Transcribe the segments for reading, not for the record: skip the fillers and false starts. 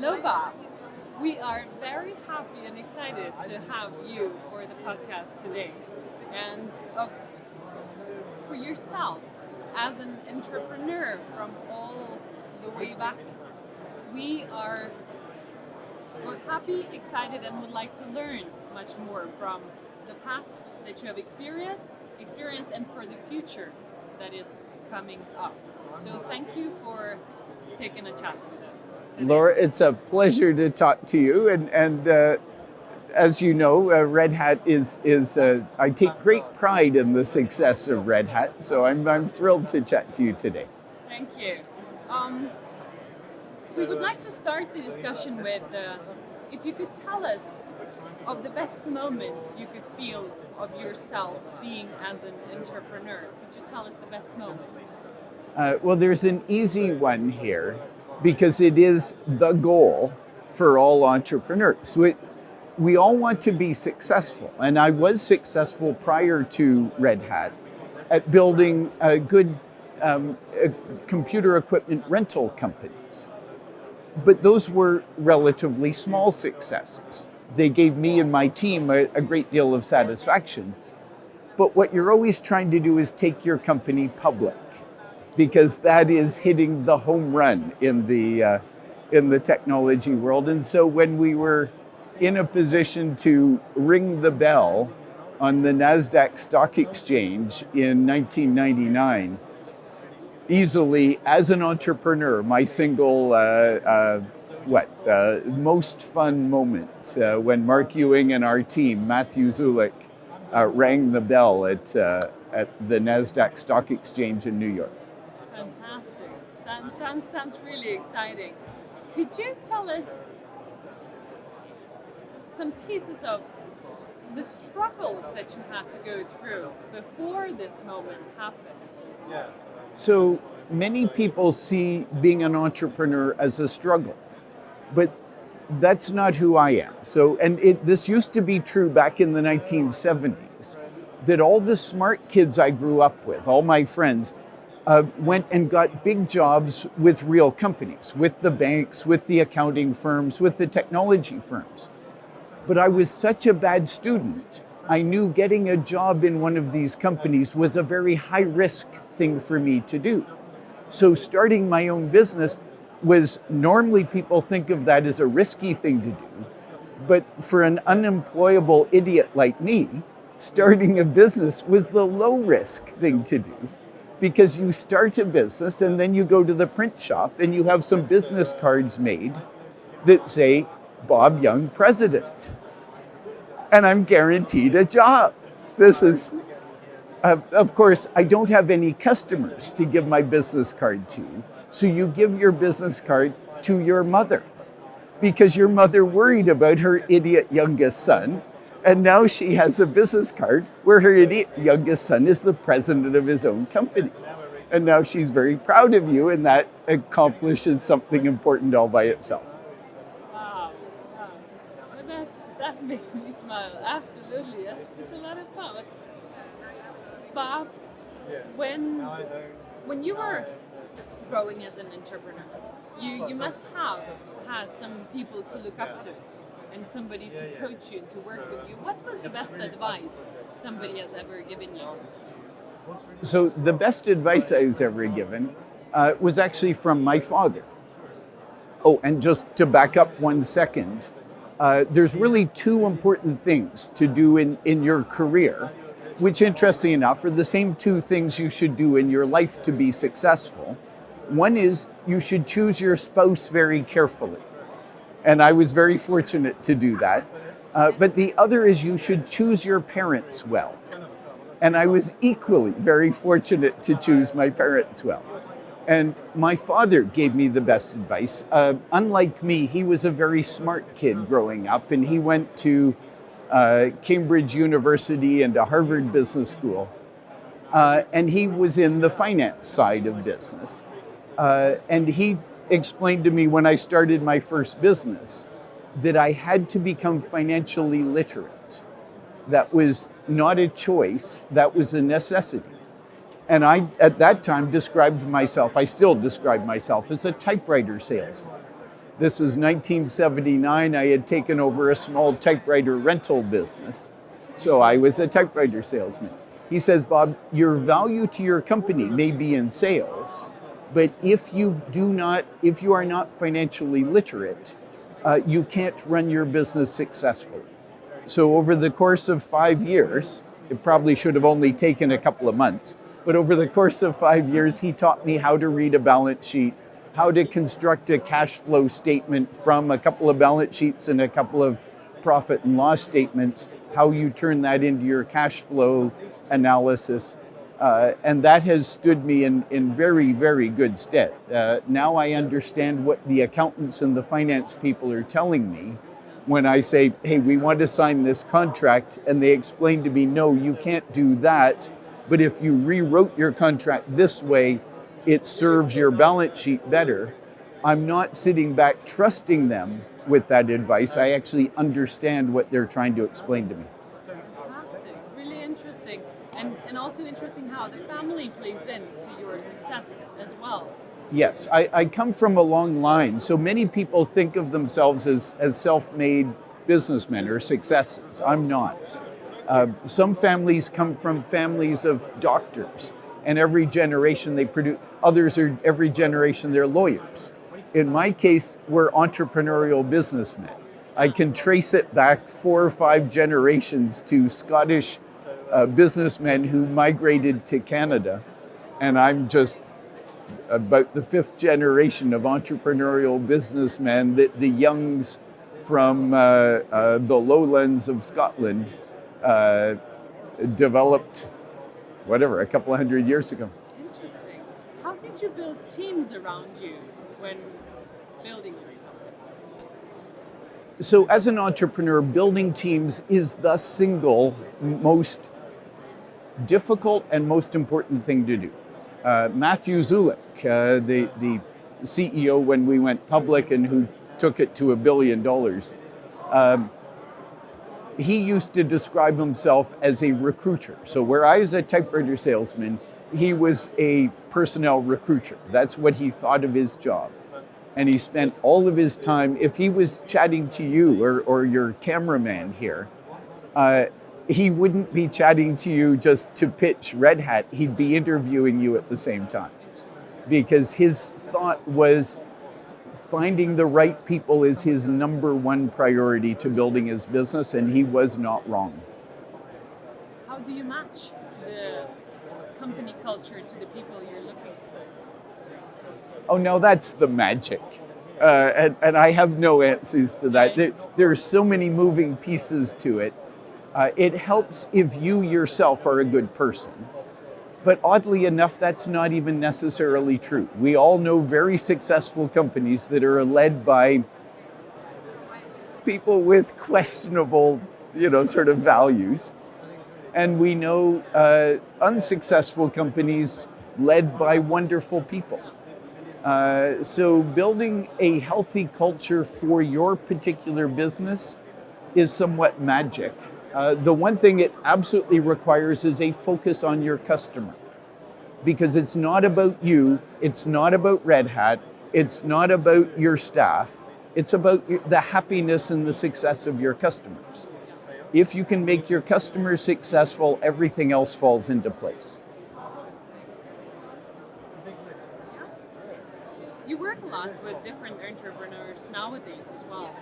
Hello, Bob. We are very happy and excited to have you for the podcast today. And for yourself, as an entrepreneur from all the way back, we are both happy, excited, and would like to learn much more from the past that you have experienced, and for the future that is coming up. So thank you for taking a chat with us today. Laura, it's a pleasure to talk to you. And as you know, Red Hat is I take great pride in the success of Red Hat. So I'm thrilled to chat to you today. Thank you. We would like to start the discussion with if you could tell us of the best moment you could feel of yourself being as an entrepreneur. Could you tell us the best moment? Well, there's an easy one here because it is the goal for all entrepreneurs. We all want to be successful, and I was successful prior to Red Hat at building a good computer equipment rental companies. But those were relatively small successes. They gave me and my team a great deal of satisfaction. But what you're always trying to do is take your company public, because that is hitting the home run in the technology world. And so when we were in a position to ring the bell on the NASDAQ Stock Exchange in 1999, easily, as an entrepreneur, my single most fun moment when Mark Ewing and our team, Matthew Zulik, rang the bell at the NASDAQ Stock Exchange in New York. Fantastic. Sounds really exciting. Could you tell us some pieces of the struggles that you had to go through before this moment happened? So many people see being an entrepreneur as a struggle, but that's not who I am. So, this used to be true back in the 1970s, that all the smart kids I grew up with, all my friends, went and got big jobs with real companies, with the banks, with the accounting firms, with the technology firms. But I was such a bad student, I knew getting a job in one of these companies was a very high-risk thing for me to do. So starting my own business was, normally people think of that as a risky thing to do, but for an unemployable idiot like me, starting a business was the low-risk thing to do, because you start a business and then you go to the print shop and you have some business cards made that say, Bob Young, President. And I'm guaranteed a job. This is, of course, I don't have any customers to give my business card to. So you give your business card to your mother, because your mother worried about her idiot youngest son. And now she has a business card where her idiot youngest son is the president of his own company. And now she's very proud of you, and that accomplishes something important all by itself. Wow. Well, that makes me smile. Absolutely. It's a lot of fun. Bob, when you were growing as an entrepreneur, you must have had some people to look up to and somebody to coach you, to work with you. What was the best advice somebody has ever given you? So the best advice I was ever given was actually from my father. Oh, and just to back up 1 second, there's really two important things to do in your career, which, interestingly enough, are the same two things you should do in your life to be successful. One is you should choose your spouse very carefully. And I was very fortunate to do that. But the other is you should choose your parents well. And I was equally very fortunate to choose my parents well. And my father gave me the best advice. Unlike me, he was a very smart kid growing up, and he went to Cambridge University and to Harvard Business School. And he was in the finance side of business. And he explained to me when I started my first business that I had to become financially literate. That was not a choice, that was a necessity. And I, at that time, described myself, I still describe myself as a typewriter salesman. This is 1979. I had taken over a small typewriter rental business. So I was a typewriter salesman. He says, Bob, your value to your company may be in sales, but if you are not financially literate, you can't run your business successfully. So over the course of 5 years, it probably should have only taken a couple of months, but over the course of 5 years, he taught me how to read a balance sheet, how to construct a cash flow statement from a couple of balance sheets and a couple of profit and loss statements, how you turn that into your cash flow analysis. And that has stood me in very, very good stead. Now I understand what the accountants and the finance people are telling me when I say, hey, we want to sign this contract, and they explain to me, no, you can't do that, but if you rewrote your contract this way, it serves your balance sheet better. I'm not sitting back trusting them with that advice. I actually understand what they're trying to explain to me. Fantastic, really interesting. And also interesting how the family plays into your success as well. Yes, I come from a long line. So many people think of themselves as self-made businessmen or successes. I'm not. Some families come from families of doctors, and every generation they produce, others are every generation they're lawyers. In my case, we're entrepreneurial businessmen. I can trace it back 4 or 5 generations to Scottish businessmen who migrated to Canada, and I'm just about the 5th generation of entrepreneurial businessmen. The Youngs from the lowlands of Scotland developed, a couple of 100 years ago. Interesting. How did you build teams around you when building your company? So as an entrepreneur, building teams is the single most difficult and most important thing to do. Matthew Zulik, the CEO when we went public and who took it to $1 billion, he used to describe himself as a recruiter. So where I was a typewriter salesman, he was a personnel recruiter. That's what he thought of his job. And he spent all of his time, if he was chatting to you or your cameraman here, he wouldn't be chatting to you just to pitch Red Hat. He'd be interviewing you at the same time. Because his thought was finding the right people is his number one priority to building his business, and he was not wrong. How do you match the company culture to the people you're looking for? Oh, no, that's the magic. And I have no answers to that. There are so many moving pieces to it. It helps if you yourself are a good person. But oddly enough, that's not even necessarily true. We all know very successful companies that are led by people with questionable, sort of values. And we know unsuccessful companies led by wonderful people. So building a healthy culture for your particular business is somewhat magic. The one thing it absolutely requires is a focus on your customer, because it's not about you, it's not about Red Hat, it's not about your staff, it's about the happiness and the success of your customers. If you can make your customers successful, everything else falls into place. You work a lot with different entrepreneurs nowadays as well.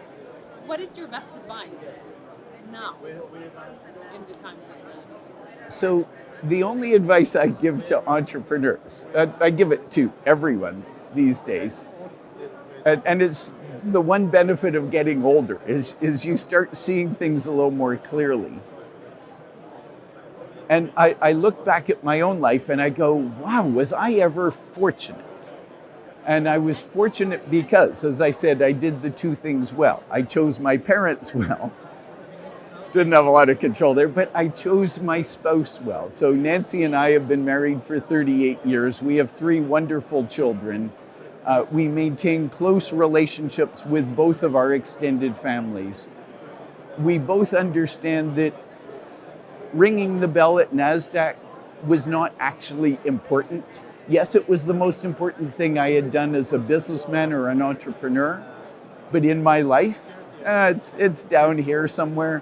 What is your best advice now in the times like that? So the only advice I give to entrepreneurs, I give it to everyone these days, and it's the one benefit of getting older is you start seeing things a little more clearly. And I look back at my own life and I go, wow, was I ever fortunate? And I was fortunate because, as I said, I did the 2 things well. I chose my parents well. Didn't have a lot of control there, but I chose my spouse well. So Nancy and I have been married for 38 years. We have 3 wonderful children. We maintain close relationships with both of our extended families. We both understand that ringing the bell at NASDAQ was not actually important. Yes, it was the most important thing I had done as a businessman or an entrepreneur, But in my life, it's down here somewhere.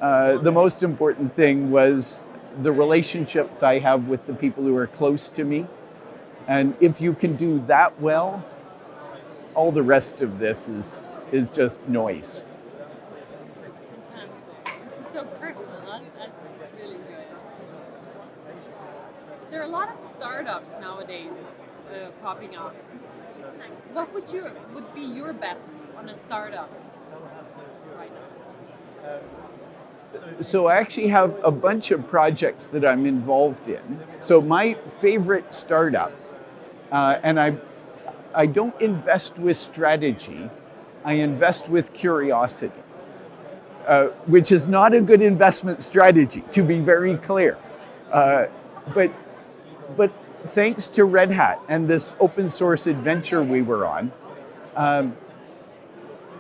The most important thing was the relationships I have with the people who are close to me. And if you can do that well, all the rest of this is just noise. Fantastic. This is so personal. That's really good. There are a lot of startups nowadays popping up. What would be your bet on a startup right now? So I actually have a bunch of projects that I'm involved in. So my favorite startup, and I don't invest with strategy, I invest with curiosity, which is not a good investment strategy, to be very clear. But thanks to Red Hat and this open source adventure we were on,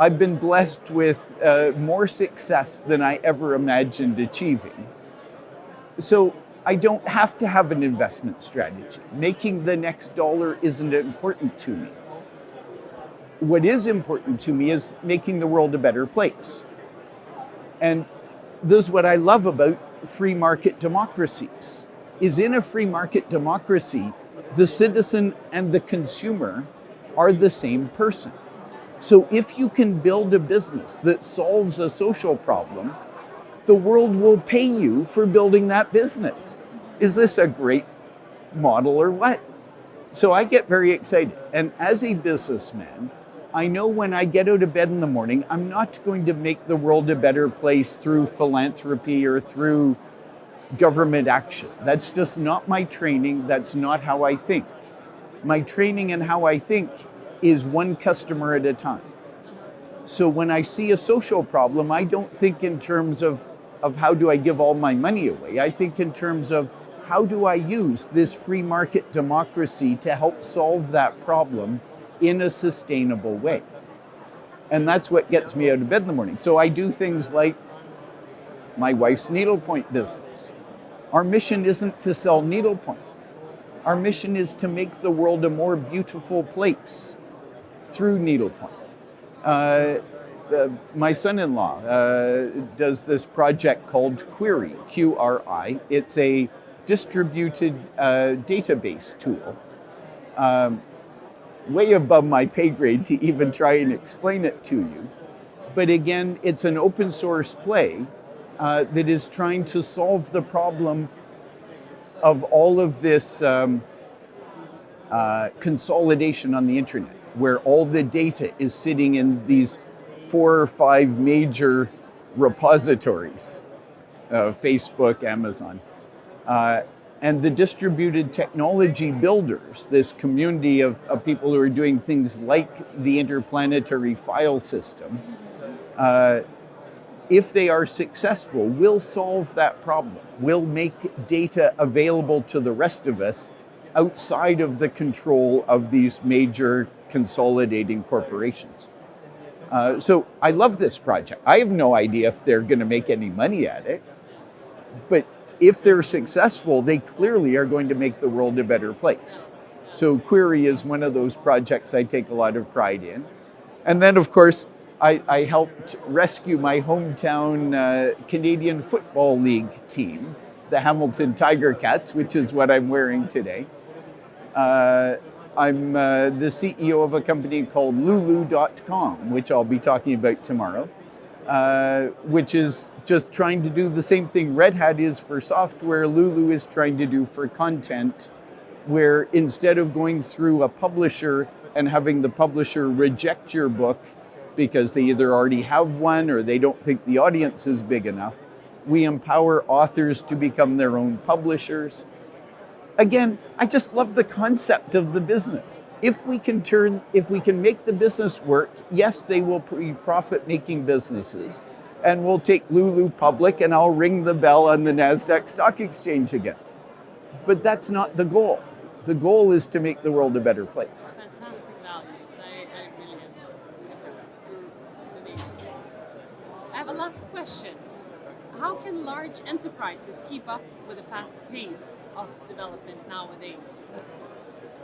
I've been blessed with more success than I ever imagined achieving. So I don't have to have an investment strategy. Making the next dollar isn't important to me. What is important to me is making the world a better place. And this is what I love about free market democracies, is in a free market democracy, the citizen and the consumer are the same person. So if you can build a business that solves a social problem, the world will pay you for building that business. Is this a great model or what? So I get very excited. And as a businessman, I know when I get out of bed in the morning, I'm not going to make the world a better place through philanthropy or through government action. That's just not my training. That's not how I think. My training and how I think is one customer at a time. So when I see a social problem, I don't think in terms of how do I give all my money away. I think in terms of how do I use this free market democracy to help solve that problem in a sustainable way. And that's what gets me out of bed in the morning. So I do things like my wife's needlepoint business. Our mission isn't to sell needlepoint. Our mission is to make the world a more beautiful place through needlepoint. My son-in-law does this project called Query, Q-R-I. It's a distributed database tool. Way above my pay grade to even try and explain it to you. But again, it's an open source play that is trying to solve the problem of all of this consolidation on the internet, where all the data is sitting in these 4 or 5 major repositories, Facebook, Amazon. And the distributed technology builders, this community of people who are doing things like the interplanetary file system, if they are successful, will solve that problem, will make data available to the rest of us outside of the control of these major consolidating corporations. So I love this project. I have no idea if they're going to make any money at it, but if they're successful, they clearly are going to make the world a better place. So Query is one of those projects I take a lot of pride in. And then, of course, I helped rescue my hometown Canadian Football League team, the Hamilton Tiger Cats, which is what I'm wearing today. I'm the CEO of a company called Lulu.com, which I'll be talking about tomorrow, which is just trying to do the same thing Red Hat is for software, Lulu is trying to do for content, where instead of going through a publisher and having the publisher reject your book because they either already have one or they don't think the audience is big enough, we empower authors to become their own publishers. Again, I just love the concept of the business. If we can make the business work, yes, they will be profit-making businesses, and we'll take Lulu public and I'll ring the bell on the NASDAQ Stock Exchange again. But that's not the goal. The goal is to make the world a better place. Fantastic values. I really enjoy. I have a last question. How can large enterprises keep up with the fast pace of development nowadays?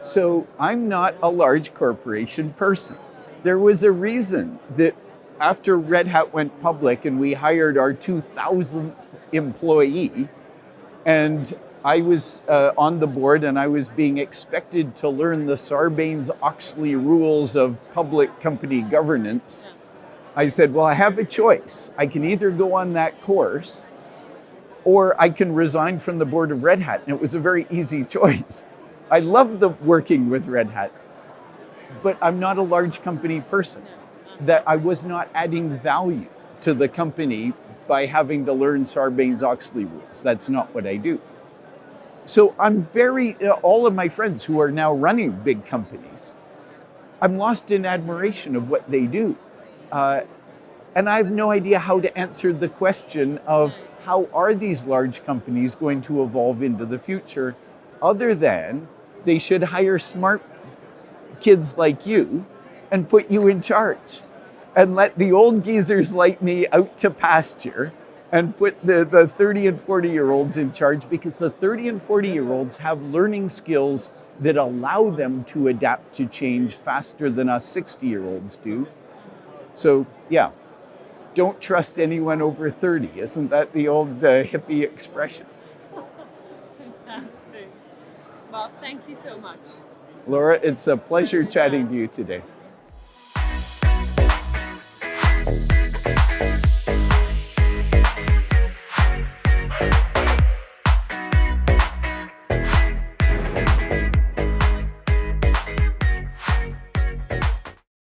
So I'm not a large corporation person. There was a reason that after Red Hat went public and we hired our 2000th employee, and I was on the board and I was being expected to learn the Sarbanes-Oxley rules of public company governance. I said, well, I have a choice. I can either go on that course or I can resign from the board of Red Hat. And it was a very easy choice. I love working with Red Hat, but I'm not a large company person. That I was not adding value to the company by having to learn Sarbanes-Oxley rules. That's not what I do. So I'm all of my friends who are now running big companies, I'm lost in admiration of what they do. And I have no idea how to answer the question of how are these large companies going to evolve into the future, other than they should hire smart kids like you and put you in charge and let the old geezers like me out to pasture and put the 30 and 40-year-olds in charge, because the 30 and 40-year-olds have learning skills that allow them to adapt to change faster than us 60-year-olds do. So yeah, don't trust anyone over 30. Isn't that the old hippie expression? Fantastic. Well, thank you so much. Laura, it's a pleasure chatting to you today.